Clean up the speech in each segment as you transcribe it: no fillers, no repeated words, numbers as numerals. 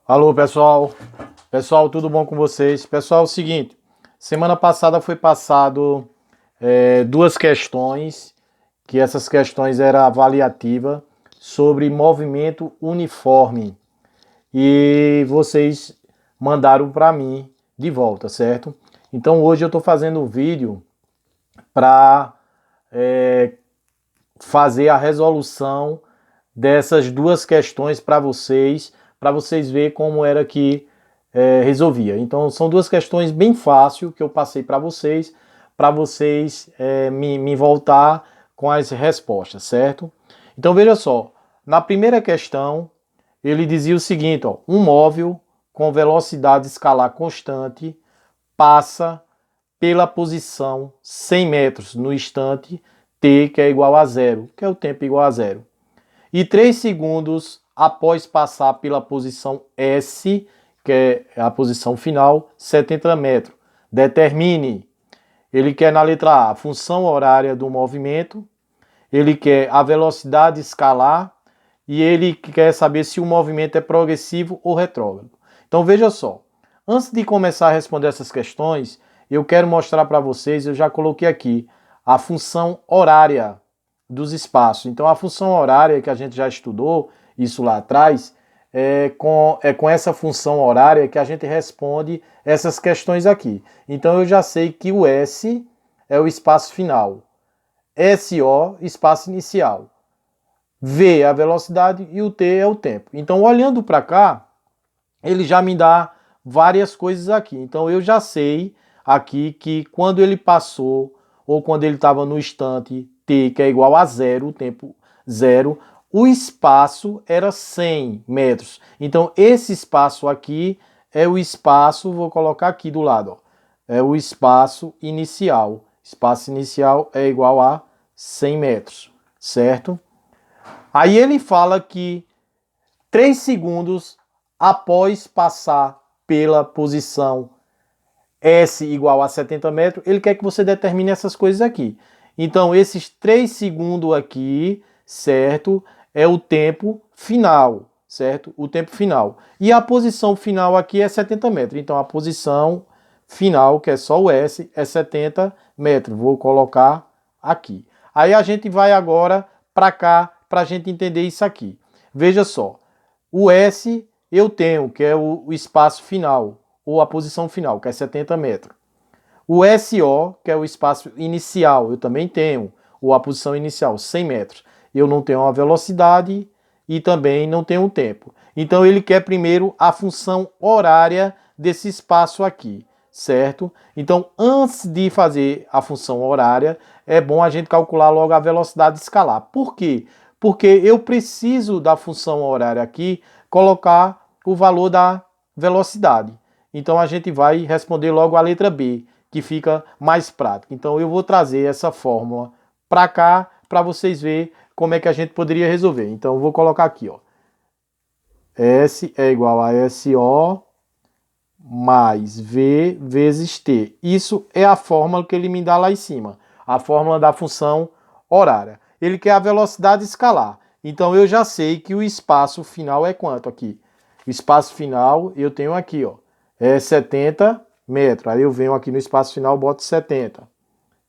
Alô, pessoal. Pessoal, tudo bom com vocês? Pessoal, é o seguinte, semana passada foi passado duas questões, que essas questões eram avaliativas sobre movimento uniforme. E vocês mandaram para mim de volta, certo? Então hoje eu estou fazendo um vídeo para fazer a resolução dessas duas questões para vocês verem como era que resolvia. Então são duas questões bem fáceis que eu passei para vocês me voltar com as respostas, certo? Então veja só, na primeira questão ele dizia o seguinte, ó, um móvel com velocidade escalar constante passa pela posição 100 metros no instante t, que é igual a zero, que é o tempo igual a zero. E 3 segundos após passar pela posição S, que é a posição final, 70 metros. Determine. Ele quer na letra A a função horária do movimento, ele quer a velocidade escalar e ele quer saber se o movimento é progressivo ou retrógrado. Então veja só, antes de começar a responder essas questões, eu quero mostrar para vocês, eu já coloquei aqui, a função horária dos espaços. Então a função horária que a gente já estudou, isso lá atrás, é com essa função horária que a gente responde essas questões aqui. Então eu já sei que o S é o espaço final, SO, espaço inicial, V é a velocidade e o T é o tempo. Então olhando para cá, ele já me dá várias coisas aqui. Então eu já sei aqui que quando ele passou, ou quando ele estava no instante t, que é igual a zero, o tempo zero, o espaço era 100 metros. Então esse espaço aqui é o espaço, vou colocar aqui do lado, ó, é o espaço inicial. Espaço inicial é igual a 100 metros, certo? Aí ele fala que 3 segundos após passar pela posição S igual a 70 metros, ele quer que você determine essas coisas aqui. Então, esses 3 segundos aqui, certo, é o tempo final, certo? O tempo final. E a posição final aqui é 70 metros. Então, a posição final, que é só o S, é 70 metros. Vou colocar aqui. Aí a gente vai agora para cá, para a gente entender isso aqui. Veja só, o S eu tenho, que é o espaço final, ou a posição final, que é 70 metros. O SO, que é o espaço inicial, eu também tenho, ou a posição inicial, 100 metros. Eu não tenho a velocidade e também não tenho o tempo. Então ele quer primeiro a função horária desse espaço aqui, certo? Então antes de fazer a função horária, é bom a gente calcular logo a velocidade escalar. Por quê? Porque eu preciso da função horária aqui colocar o valor da velocidade. Então a gente vai responder logo a letra B, que fica mais prático. Então eu vou trazer essa fórmula para cá para vocês verem como é que a gente poderia resolver. Então eu vou colocar aqui, ó. S é igual a SO mais V vezes T. Isso é a fórmula que ele me dá lá em cima. A fórmula da função horária. Ele quer a velocidade escalar. Então eu já sei que o espaço final é quanto aqui? O espaço final eu tenho aqui, ó, é 70 metros. Aí eu venho aqui no espaço final, boto 70,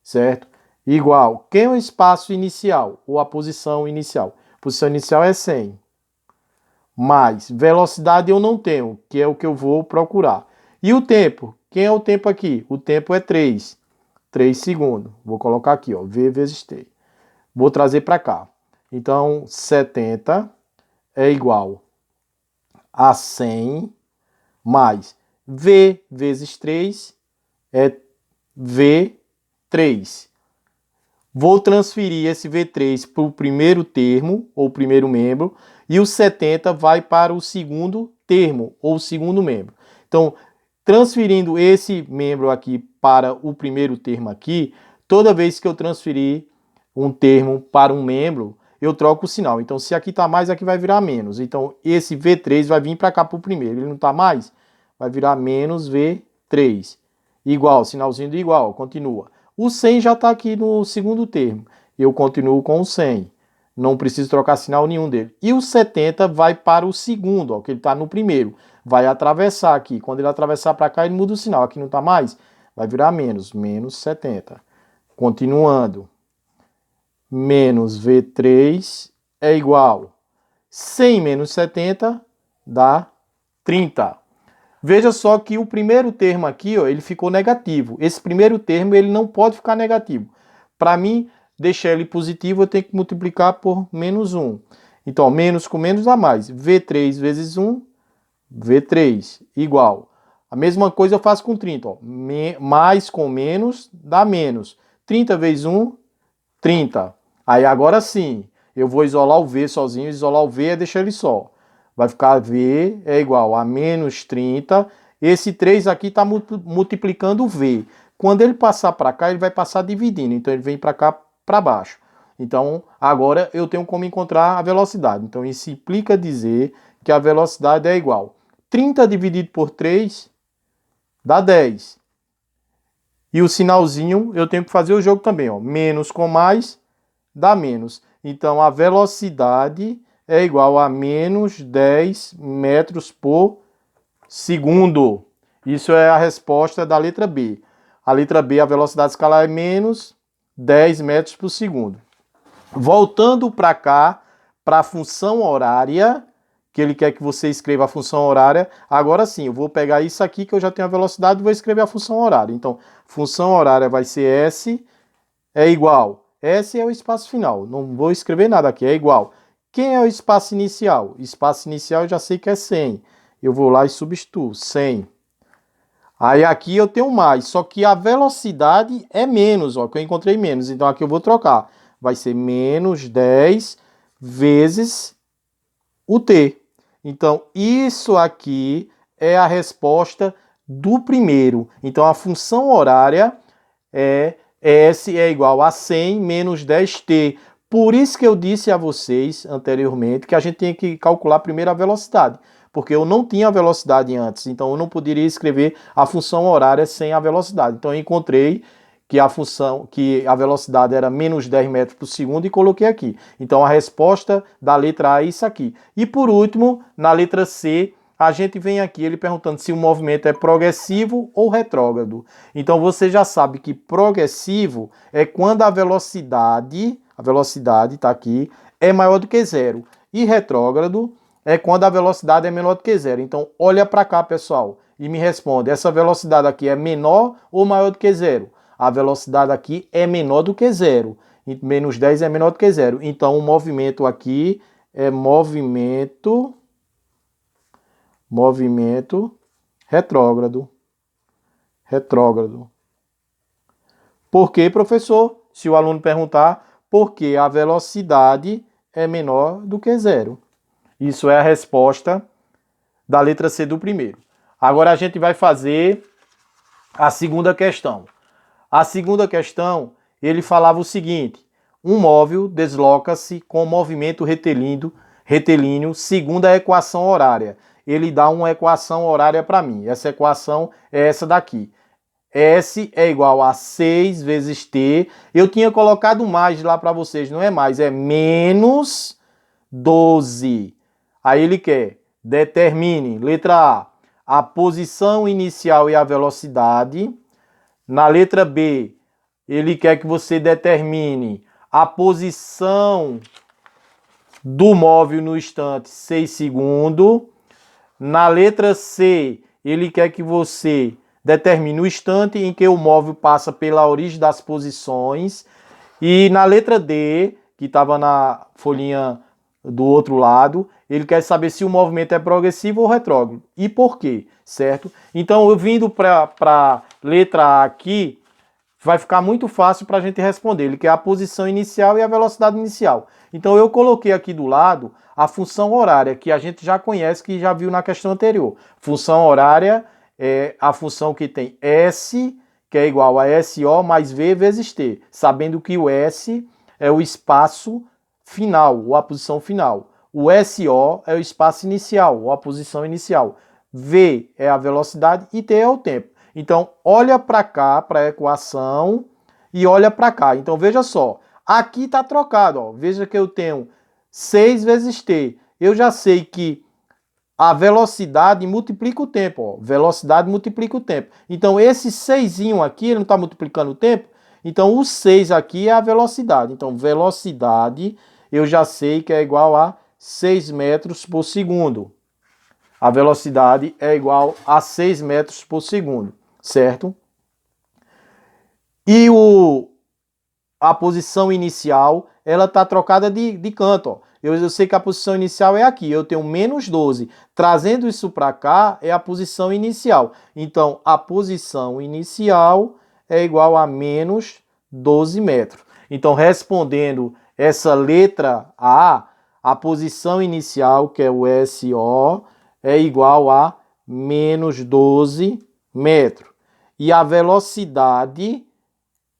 certo? Igual, quem é o espaço inicial? Ou a posição inicial? A posição inicial é 100. Mais velocidade eu não tenho, que é o que eu vou procurar. E o tempo? Quem é o tempo aqui? O tempo é 3. 3 segundos. Vou colocar aqui, ó, V vezes T. Vou trazer para cá. Então, 70 é igual a 100 mais V vezes 3 é V3. Vou transferir esse V3 para o primeiro termo, ou primeiro membro, e o 70 vai para o segundo termo, ou segundo membro. Então, transferindo esse membro aqui para o primeiro termo aqui, toda vez que eu transferir um termo para um membro, eu troco o sinal. Então, se aqui está mais, aqui vai virar menos. Então, esse V3 vai vir para cá para o primeiro. Ele não está mais? Vai virar menos V3. Igual, sinalzinho de igual, continua. O 100 já está aqui no segundo termo. Eu continuo com o 100. Não preciso trocar sinal nenhum dele. E o 70 vai para o segundo, ó, que ele está no primeiro. Vai atravessar aqui. Quando ele atravessar para cá, ele muda o sinal. Aqui não está mais. Vai virar menos. Menos 70. Continuando. Menos V3 é igual. 100 menos 70 dá 30. Veja só que o primeiro termo aqui, ó, ele ficou negativo. Esse primeiro termo ele não pode ficar negativo. Para mim deixar ele positivo, eu tenho que multiplicar por menos 1. Então, menos com menos dá mais. V3 vezes 1, V3 igual. A mesma coisa eu faço com 30. Ó. Mais com menos dá menos. 30 vezes 1, 30. Aí agora sim, eu vou isolar o V sozinho. Isolar o V é deixar ele só. Vai ficar V é igual a menos 30. Esse 3 aqui está multiplicando o V. Quando ele passar para cá, ele vai passar dividindo. Então, ele vem para cá, para baixo. Então, agora eu tenho como encontrar a velocidade. Então, isso implica dizer que a velocidade é igual. 30 dividido por 3 dá 10. E o sinalzinho, eu tenho que fazer o jogo também. Ó. Menos com mais dá menos. Então, a velocidade é igual a menos 10 metros por segundo. Isso é a resposta da letra B. A letra B, a velocidade escalar é menos 10 metros por segundo. Voltando para cá, para a função horária, que ele quer que você escreva a função horária, agora sim, eu vou pegar isso aqui que eu já tenho a velocidade e vou escrever a função horária. Então, função horária vai ser S é igual. S é o espaço final, não vou escrever nada aqui, é igual. Quem é o espaço inicial? Espaço inicial eu já sei que é 100. Eu vou lá e substituo, 100. Aí aqui eu tenho mais, só que a velocidade é menos, ó, que eu encontrei menos. Então aqui eu vou trocar. Vai ser menos 10 vezes o t. Então isso aqui é a resposta do primeiro. Então a função horária é S é igual a 100 menos 10t. Por isso que eu disse a vocês anteriormente que a gente tem que calcular primeiro a velocidade. Porque eu não tinha a velocidade antes, então eu não poderia escrever a função horária sem a velocidade. Então eu encontrei que a velocidade era menos 10 metros por segundo e coloquei aqui. Então a resposta da letra A é isso aqui. E por último, na letra C, a gente vem aqui ele perguntando se o movimento é progressivo ou retrógrado. Então você já sabe que progressivo é quando a velocidade está aqui, é maior do que zero. E retrógrado é quando a velocidade é menor do que zero. Então, olha para cá, pessoal, e me responde. Essa velocidade aqui é menor ou maior do que zero? A velocidade aqui é menor do que zero. Menos 10 é menor do que zero. Então, o movimento aqui é movimento retrógrado. Retrógrado. Por quê, professor? Se o aluno perguntar, porque a velocidade é menor do que zero. Isso é a resposta da letra C do primeiro. Agora a gente vai fazer a segunda questão. A segunda questão, ele falava o seguinte: um móvel desloca-se com movimento retilíneo segundo a equação horária. Ele dá uma equação horária para mim. Essa equação é essa daqui. S é igual a 6 vezes T. Eu tinha colocado mais lá para vocês, não é mais, é menos 12. Aí ele quer, determine, letra A posição inicial e a velocidade. Na letra B, ele quer que você determine a posição do móvel no instante 6 segundos. Na letra C, ele quer que você determine o instante em que o móvel passa pela origem das posições. E na letra D, que estava na folhinha do outro lado, ele quer saber se o movimento é progressivo ou retrógrado. E por quê, certo? Então, eu vindo para a letra A aqui, vai ficar muito fácil para a gente responder. Ele quer a posição inicial e a velocidade inicial. Então, eu coloquei aqui do lado a função horária, que a gente já conhece, que já viu na questão anterior. Função horária é a função que tem S, que é igual a SO mais V vezes T, sabendo que o S é o espaço final, ou a posição final. O SO é o espaço inicial, ou a posição inicial. V é a velocidade e T é o tempo. Então, olha para cá, para a equação, e olha para cá. Então, veja só, aqui está trocado. Ó. Veja que eu tenho 6 vezes t. Eu já sei que a velocidade multiplica o tempo, ó. Velocidade multiplica o tempo. Então, esse 6 aqui, ele não está multiplicando o tempo. Então, o 6 aqui é a velocidade. Então, velocidade, eu já sei que é igual a 6 metros por segundo. A velocidade é igual a 6 metros por segundo, certo? E a posição inicial, ela está trocada de canto, ó. Eu sei que a posição inicial é aqui, eu tenho menos 12. Trazendo isso para cá, é a posição inicial. Então, a posição inicial é igual a menos 12 metros. Então, respondendo essa letra a posição inicial, que é o SO, é igual a menos 12 metros. E a velocidade,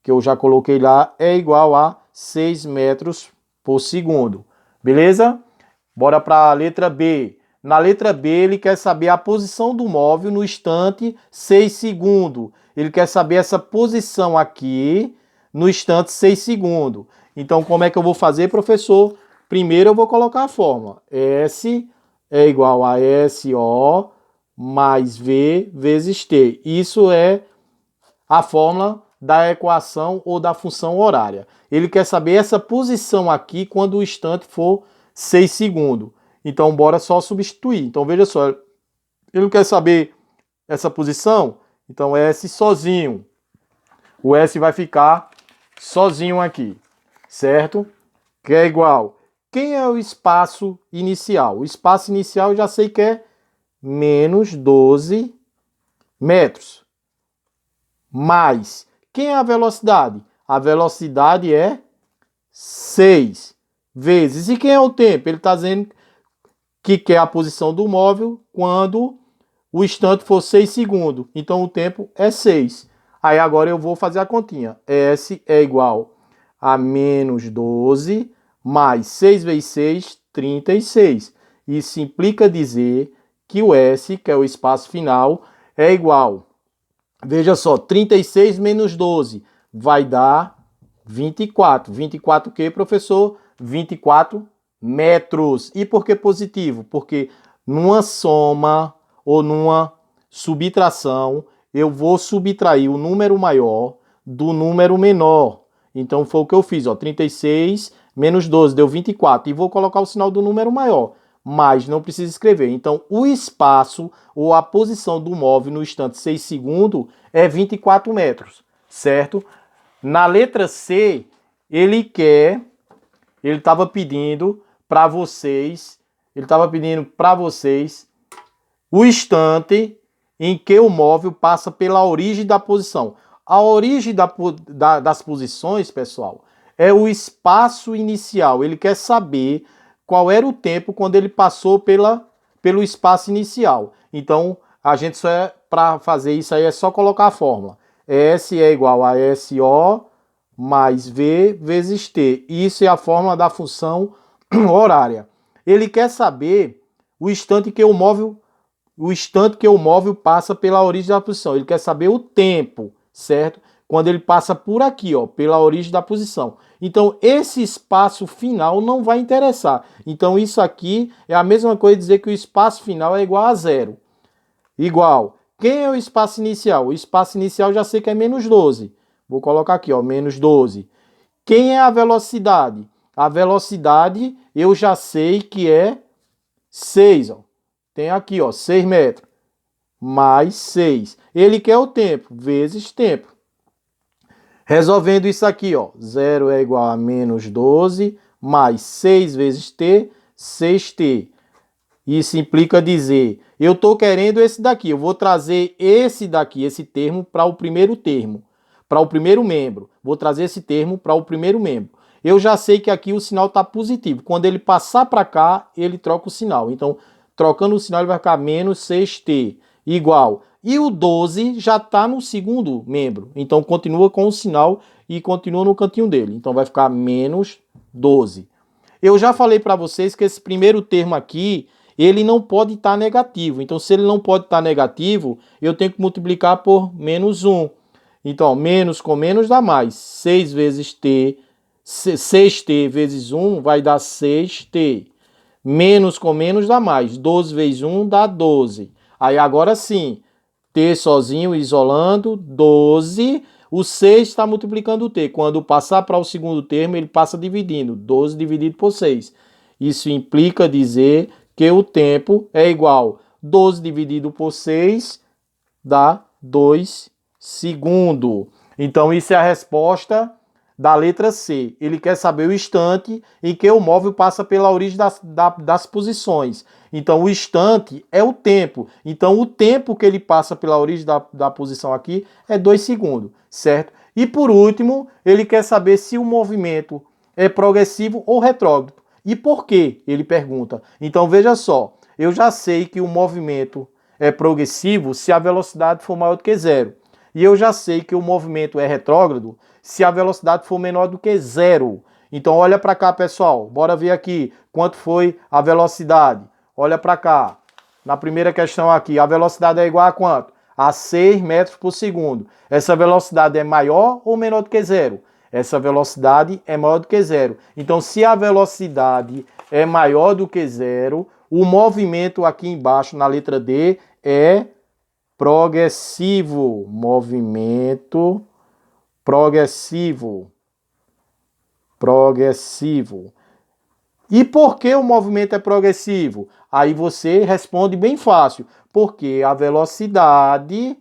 que eu já coloquei lá, é igual a 6 metros por segundo. Beleza? Bora para a letra B. Na letra B, ele quer saber a posição do móvel no instante 6 segundos. Ele quer saber essa posição aqui no instante 6 segundos. Então, como é que eu vou fazer, professor? Primeiro eu vou colocar a fórmula. S é igual a SO mais V vezes T. Isso é a fórmula da equação ou da função horária. Ele quer saber essa posição aqui quando o instante for 6 segundos. Então, bora só substituir. Então, veja só. Ele quer saber essa posição. Então, S sozinho. O S vai ficar sozinho aqui. Certo? Que é igual. Quem é o espaço inicial? O espaço inicial eu já sei que é menos 12 metros. Mais. Quem é a velocidade? A velocidade é 6 vezes. E quem é o tempo? Ele está dizendo que quer a posição do móvel quando o instante for 6 segundos. Então, o tempo é 6. Aí, agora eu vou fazer a continha. S é igual a menos 12 mais 6 vezes 6, 36. Isso implica dizer que o S, que é o espaço final, é igual. Veja só, 36 menos 12 vai dar 24. 24 o quê, professor? 24 metros. E por que positivo? Porque numa soma ou numa subtração, eu vou subtrair o número maior do número menor. Então foi o que eu fiz, ó, 36 menos 12 deu 24. E vou colocar o sinal do número maior. Mas não precisa escrever. Então, o espaço ou a posição do móvel no instante 6 segundos é 24 metros, certo? Na letra C, ele estava pedindo para vocês o instante em que o móvel passa pela origem da posição. A origem das posições, pessoal, é o espaço inicial. Ele quer saber qual era o tempo quando ele passou pelo espaço inicial. Então, a gente para fazer isso aí, é só colocar a fórmula. S é igual a SO mais V vezes T. Isso é a fórmula da função horária. Ele quer saber o instante que o móvel passa pela origem da posição. Ele quer saber o tempo, certo? Quando ele passa por aqui, ó, pela origem da posição. Então, esse espaço final não vai interessar. Então, isso aqui é a mesma coisa de dizer que o espaço final é igual a zero. Igual. Quem é o espaço inicial? O espaço inicial já sei que é menos 12. Vou colocar aqui, ó, menos 12. Quem é a velocidade? A velocidade eu já sei que é 6, ó. Tem aqui, ó, 6 metros. Mais 6. Ele quer o tempo, vezes tempo. Resolvendo isso aqui, ó, 0 é igual a menos 12, mais 6 vezes t, 6t. Isso implica dizer, eu estou querendo esse daqui, eu vou trazer esse daqui, esse termo, para o primeiro termo, para o primeiro membro. Vou trazer esse termo para o primeiro membro. Eu já sei que aqui o sinal está positivo. Quando ele passar para cá, ele troca o sinal. Então, trocando o sinal, ele vai ficar menos 6t, igual. E o 12 já está no segundo membro. Então, continua com o sinal e continua no cantinho dele. Então, vai ficar menos 12. Eu já falei para vocês que esse primeiro termo aqui, ele não pode estar negativo. Então, se ele não pode estar negativo, eu tenho que multiplicar por menos 1. Então, menos com menos dá mais. 6 vezes t 6t vezes 1 vai dar 6t. Menos com menos dá mais. 12 vezes 1 dá 12. Aí agora sim, t sozinho, isolando, 12. O 6 está multiplicando o t. Quando passar para o segundo termo, ele passa dividindo. 12 dividido por 6. Isso implica dizer que o tempo é igual. 12 dividido por 6 dá 2 segundos. Então, isso é a resposta da letra C. Ele quer saber o instante em que o móvel passa pela origem das posições. Então, o instante é o tempo. Então, o tempo que ele passa pela origem da posição aqui é 2 segundos, certo? E, por último, ele quer saber se o movimento é progressivo ou retrógrado. E por quê? Ele pergunta. Então, veja só. Eu já sei que o movimento é progressivo se a velocidade for maior do que zero. E eu já sei que o movimento é retrógrado se a velocidade for menor do que zero. Então olha para cá, pessoal. Bora ver aqui quanto foi a velocidade. Olha para cá. Na primeira questão aqui, a velocidade é igual a quanto? A 6 metros por segundo. Essa velocidade é maior ou menor do que zero? Essa velocidade é maior do que zero. Então, se a velocidade é maior do que zero, o movimento aqui embaixo, na letra D, é progressivo. Movimento progressivo. Progressivo. E por que o movimento é progressivo? Aí você responde bem fácil. Porque a velocidade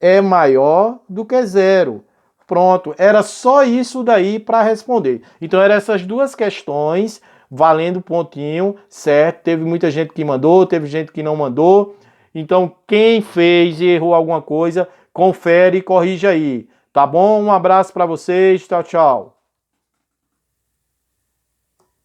é maior do que zero. Pronto, era só isso daí para responder. Então eram essas duas questões, valendo pontinho, certo? Teve muita gente que mandou, teve gente que não mandou. Então quem fez e errou alguma coisa, confere e corrige aí. Tá bom? Um abraço para vocês, tchau, tchau.